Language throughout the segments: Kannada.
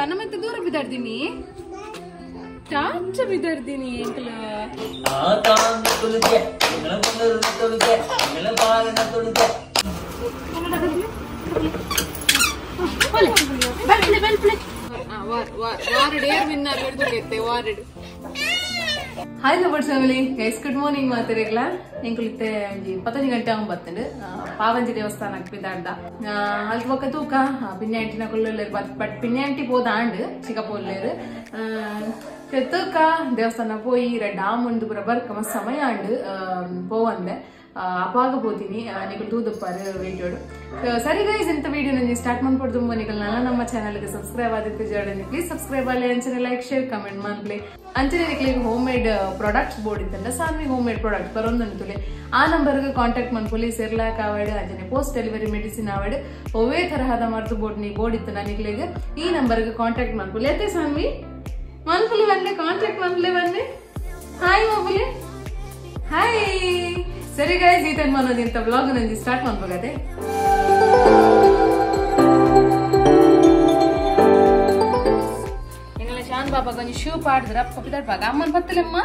ನಮ್ಮಂತ ದೂರ ಬಿದ್ದಾಡ್ತೀನಿ ಚಾಚ ಬಿದ್ದಾಡ್ತೀನಿ ಅಂಕಲ hi lovers family guys good morning ಮಾತಿರಲ್ಲ ಎಂಕುಲಿತ್ತೆ 15 ಗಂಟೆ ಆಗ ಬರ್ತಂಡು ಪಾವಂಜಿ ದೇವಸ್ಥಾನಕ್ಕೆ ಬಿದ್ದಾಡ್ದ ಅಲ್ಲಿ ಒಕ್ಕ ತೂಕ ಪಿನ್ನೆ ಆಂಟಿನ ಕೊಲ್ಲಲೇರು ಬಟ್ ಪಿನ್ನೆ ಆಂಟಿ போதாண்டு ಚಿಕ್ಕಪೋಲ್ಲೇರು ತೂಕ ದೇವಸ್ಥಾನ போய் ಡಾಮ್ ಒಂದು ಬರಬರ್ಕ ಸಮಯ ಆಂಡು போவந்தே ಅಪಾಗ போತೀನಿ ನೀವು ತೂದಪ್ಪಾರು ವೀಡಿಯೋಡು ಸರಿ ಗೈಸ್ ಇಂತ ವಿಡಿಯೋ ನಾನು ಸ್ಟಾರ್ಟ್ ಮಾಡ್ಕೊಡ್ದು ನೀವು ನಮ್ಮ ಚಾನಲ್ಗೆ ಸಬ್ಸ್ಕ್ರೈಬ್ ಆದಿತ್ತು ಜರ್ಡನಿ ಪ್ಲೀಸ್ ಸಬ್ಸ್ಕ್ರೈಬ್ ಆಲಿ ಅಂಚನೆ ಲೈಕ್ ಶೇರ್ ಕಮೆಂಟ್ ಮಾಡ್ಲಿ ಅಂಚನೆ ನಿಕ್ಲಿಗೆ ಹೋಮ್ ಮೇಡ್ ಪ್ರಾಡಕ್ಟ್ಸ್ ಬೋರ್ಡ್ ಇತ್ತಂಡ ಸಾನ್ವಿ ಹೋಮ್ ಮೇಡ್ ಪ್ರಾಡಕ್ಟ್ ಬರೋದಂತುಲೆ ಆ ನಂಬರ್ಗೆ ಕಾಂಟ್ಯಾಕ್ಟ್ ಮಾಡ್ಕೊಳ್ಳಿ ಸೆರ್ಲಾಕ್ ಆವಾಡ್ ಅಂಚನೆ ಪೋಸ್ಟ್ ಡೆಲಿವರಿ ಮೆಡಿಸಿನ್ ಆವಾಡ್ ಒವೇ ತರಹದ ಮರ್ದು ಬೋರ್ಡ್ ಇತ್ತು ನನಗೆ ಈ ನಂಬರ್ಗೆ ಕಾಂಟ್ಯಾಕ್ಟ್ ಮಾಡ್ಕೊಳ್ಳಿ ಅತ್ತೆ ಸಾನ್ವಿ ಮಾಡ್ಕೊಳ್ಳಿ ಬನ್ನಿ ಕಾಂಟ್ಯಾಕ್ಟ್ ಮಾಡ್ಲಿ ಬನ್ನಿ ಹಾಯ್ ಮೊಬಲಿ ಹಾಯ್ ಸರಿ ಗೈಸ್ ಈ ಟೈಮ್ ಅನ್ನೋದಿಂತ ವ್ಲಾಗ್ ನಂಗೆ ಸ್ಟಾರ್ಟ್ ಮಾಡ್ಬೋಗತ್ತೆ ಎಂಗಲ ಶಾನ್ ಬಾಬಾ ಕೊಂಚ ಶೂ ಪಾಡ್ದ್ರ ಪಪ್ಪಿದಾಡ್ಪಾಗ ಅಮ್ಮನ್ ಬತ್ತಲಮ್ಮ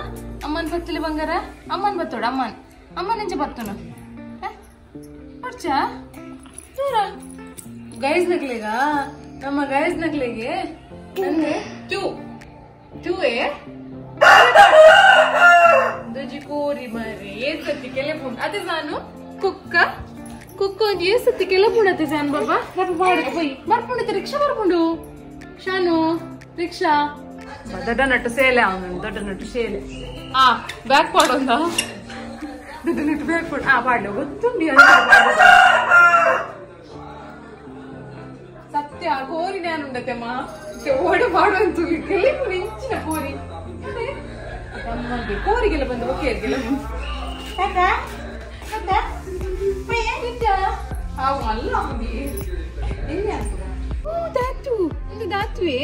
ಅಮ್ಮನ್ ಬತ್ತಲಿ ಬಂಗಾರ ಅಮ್ಮನ್ ಬತ್ತೋಡ ಅಮ್ಮನ್ ಎಂಚ ಬತ್ತನು ಬರ್ಚ ದೂರ ಗೈಸ್ ನಗ್ಲಿಗ ನಮ್ಮ ಗೈಸ್ ನಗ್ಲಿಗೆ ನಂಗೆ ಟೂ ಕೋರಿ ಮರಿ ಏಸತ್ತಿ ಕೆಲಪುಂಡು ಅದೇ ನಾನು ಕುಕ್ಕ ಒಂದು ಏಸತ್ತಿ ಕೆಲಪುಂಡು ಅತ್ತೆ ಜಾನ್ ಬಾಬಾ ಬಾಡಿಗೆ ಹೋಯ್ ಬರ್ಪುಂಡು ರಿಕ್ಷಾ ಬರ್ಪುಂಡು ಶಾನು ರಿಕ್ಷಾ ದೊಡ್ಡ ನಟ್ಟು ಸೇಲೆ ಅವನು ದೊಡ್ಡ ನಟ್ಟು ಸೇಲೆ ಬ್ಯಾಕ್ ಪಾಡೊಂದ ದೊಡ್ಡ ನಟ್ಟು ಬ್ಯಾಕ್ ಪಾಡ್ ಪಾಡ್ಲು ಗೊತ್ತುಂಡಿ ಸತ್ಯ ಕೋರಿ ನಾನು ಉಂಡತೆಮ್ಮ ಓಡ ಪಾಡಂತು ಕೆಲಪುಂಡು ಇಂಚಿನ ಕೋರಿ ಕೋರಿಗೆಲ್ಲ ಬಂದು ಒಕ್ಕೇರಿಗೆಲ್ಲ ದಾತ್ವೆ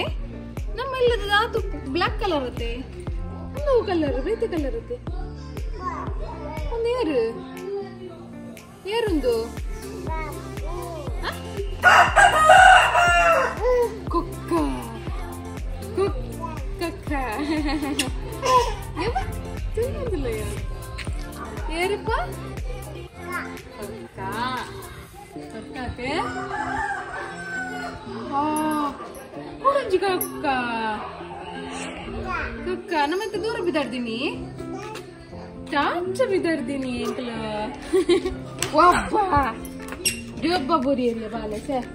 ನಮ್ಮೆಲ್ಲದ ದಾತು ಬ್ಲಾಕ್ ಕಲರ್ ಅತ್ತೆ ಒಂದು ಕಲರ್ ರೀತಿ ಕಲರ್ ಅತ್ತೆ ಒಂದು ಏರುಂದು ಕುಕ್ಕ ಕುಕ್ಕ ಏರಪ್ಪ ಹುಡುಂಜಿ ಕಕ್ಕ ಕಕ್ಕ ನಮ್ಮಂತ ದೂರ ಬಿದ್ದಾಡ್ತೀನಿ ಚಾಚ ಬಿದ್ದಾಡ್ತೀನಿ ಅಂಕಲ ಒಬ್ಬ ಬುರಿ ಇರ್ಲಿ ಬಾಲೆ sir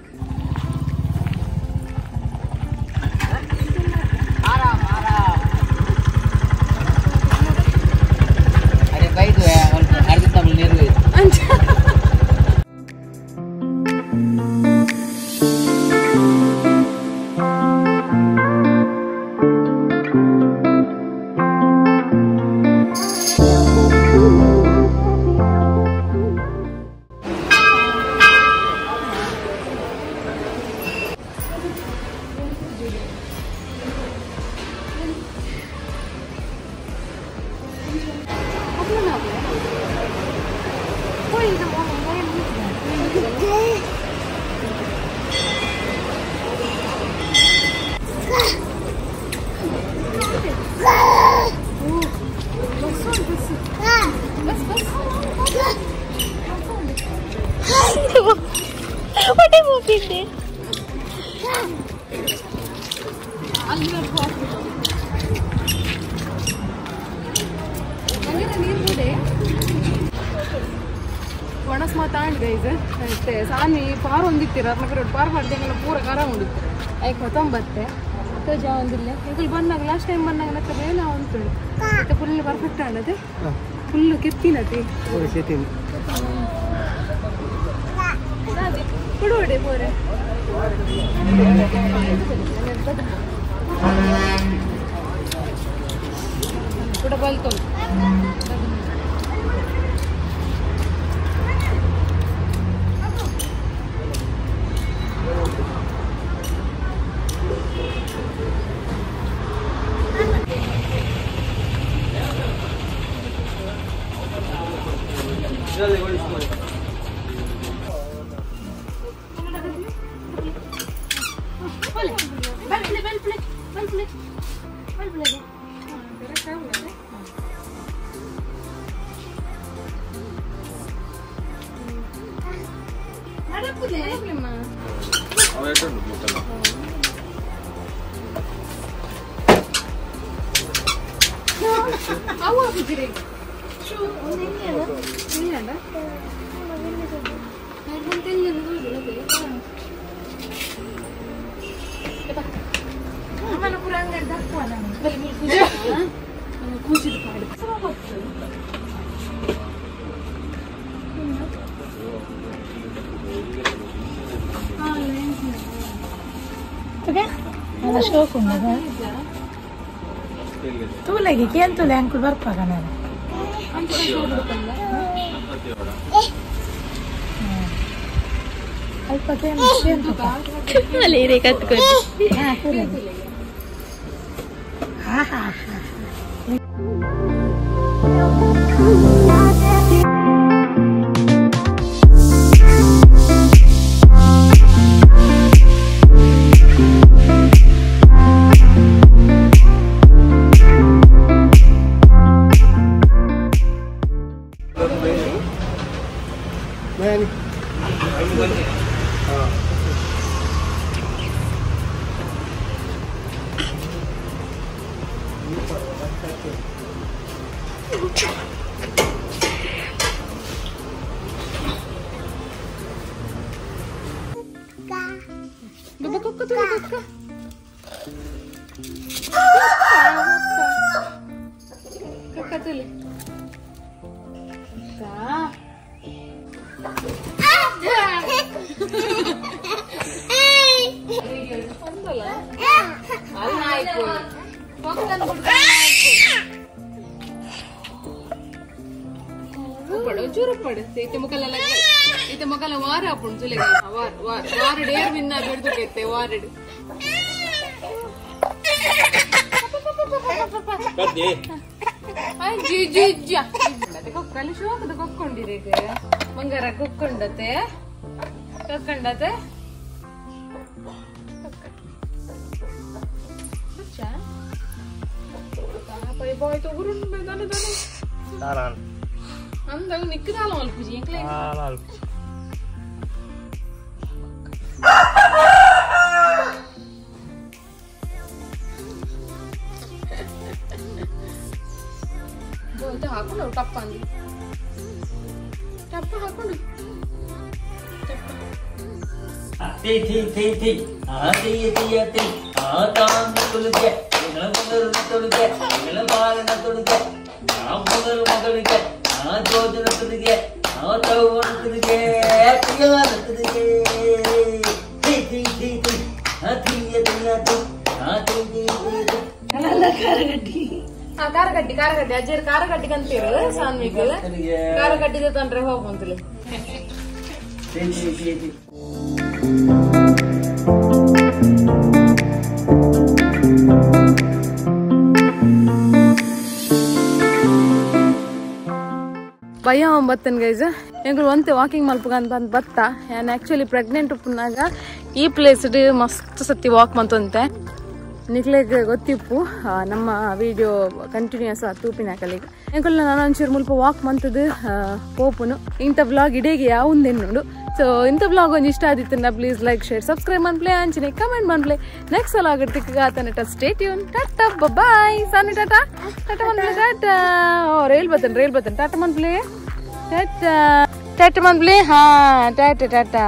What are you moving there? ಒಣಸ್ ಮಾತಾಂಡ್ ಗೈಸ್ ಅಷ್ಟೇ ಸಾನಿ ಪಾರ್ ಒಂದಿತ್ತೀರ ಅರ್ನಕರ ಪಾರ್ ಮಾಡ್ದಂಗೆಲ್ಲ ಪೂರ ಖಾರ ಉಂಡಿತ್ತು ಐಕ್ ಹೊತ್ತೊಂಬತ್ತೆ ತೋಜ ಒಂದಿಲ್ಲ ಈಗ ಬಂದಾಗ ಲಾಸ್ಟ್ ಟೈಮ್ ಬಂದಾಗ ನಕ್ಕ ಬೇಲ ಉಂಟು ಮತ್ತೆ ಫುಲ್ ಪರ್ಫೆಕ್ಟ್ ಆಡದೆ ಫುಲ್ ಕೆತ್ತಿನತಿ ಕೊಡುವಡೆ ಪೋರೆ ಕೂಡ ಬಲ್ತು Stove unnada. Tulagi kian tule ankul barpagana. Alpate kian tuka. Alire katkondi. Ha kure. Ha ha ha. Baba kokka tu kokka. Kokka tu le. Ka. Andala. Alla aiku. Kokka nu kodta. पड़ो चूर पड़े इते मुकला लगे इते मुकला वार अपन चले गए वार वार वार डेर बिन्ना बेड तो कहते वार डेर कर दे हाय जी जी जी देखो कल शो तो कोक्कोंडिरेगे मंगरा कोक्कोंडते कोक्कोंडते अच्छा पापा boy तो गुरुन में दाने दाने तारान अंदर निकला वाल कुछ ये क्लेम लाल बोलते हाकुंडो टप्पंदी टप्प हाकुंडो ती आ ती आ ताम तुलके नलमगर तुलके नलबाल तुलके नामगर मगलके आ जोजन तुलके आ तवन तुलके तियान तुलके ती आ ती आ ती Nalla karagatti. ಕಾರಗಡ್ಡಿ ಅಜ್ಜರ್ ಕಾರಗಡ್ಡಿ ಕಂತೀರು ಸಾನ್ವಿಗ್ ಕಾರಗಡ್ಡಿ ತಂದ್ರೆ ಹೋಗುವಂತಲಿ ಭಯ ಬತ್ತನ್ ಗೈಸ್ ಎಂಗಳು ಒಂತೆ ವಾಕಿಂಗ್ ಮಲ್ಪಗಂತ ಬತ್ತ ನಾನು ಆಕ್ಚುಲಿ ಪ್ರೆಗ್ನೆಂಟ್ ಉಪ್ಪನಾಗ ಈ ಪ್ಲೇಸ್ ಮಸ್ತ್ ಸತಿ ವಾಕ್ ಮಂತಂತೆ ನಿಕ್ಲೆಗ್ ಗೊತ್ತಿಪ್ಪು ನಮ್ಮ ವಿಡಿಯೋ ಕಂಟಿನ್ಯೂಸ್ ತೂಪಿನ ಕಲಿಗೆ ಎಂಕಲ್ ನಾನು ಒಂಚೂರು ಮುಲ್ಪ ವಾಕ್ ಮಂತದ್ದು ಪೋಪುನು ಇಂಥ ಬ್ಲಾಗ್ ಇಡೇಗೆ ಯಾವಂದೆನ್ನೋಡು ಸೊ ಇಂಥ ಬ್ಲಾಗ್ ಒಂದು ಇಷ್ಟ ಆದಿತ್ತನ್ನ ಪ್ಲೀಸ್ ಲೈಕ್ ಶೇರ್ ಸಬ್ಸ್ಕ್ರೈಬ್ ಮನ್ಪ್ಲೆ ಅಂಚನೆ ಕಮೆಂಟ್ ಮನ್ಪ್ಲೆ ನೆಕ್ಸ್ಟ್ ಸಲ ಆಗಿರ್ತಿಕ್ಕ ಆತನ ಸ್ಟೇ ಟ್ಯೂನ್ ಟಾಟಾ ಬಾಯ್ ಸಾನಿ ಟಾಟಾ ಟಾಟಾ ಮನ್ಪ್ಲೆ ಟಾಟಾ ರೈಲ್ ಬತ್ತನ್ ಟಾಟಾ ಮನ್ಪ್ಲೆ ಟಾಟಾ ಟಾಟಾ ಮನ್ಪ್ಲೆ ಹಾ ಟಾಟಾ ಟಾಟಾ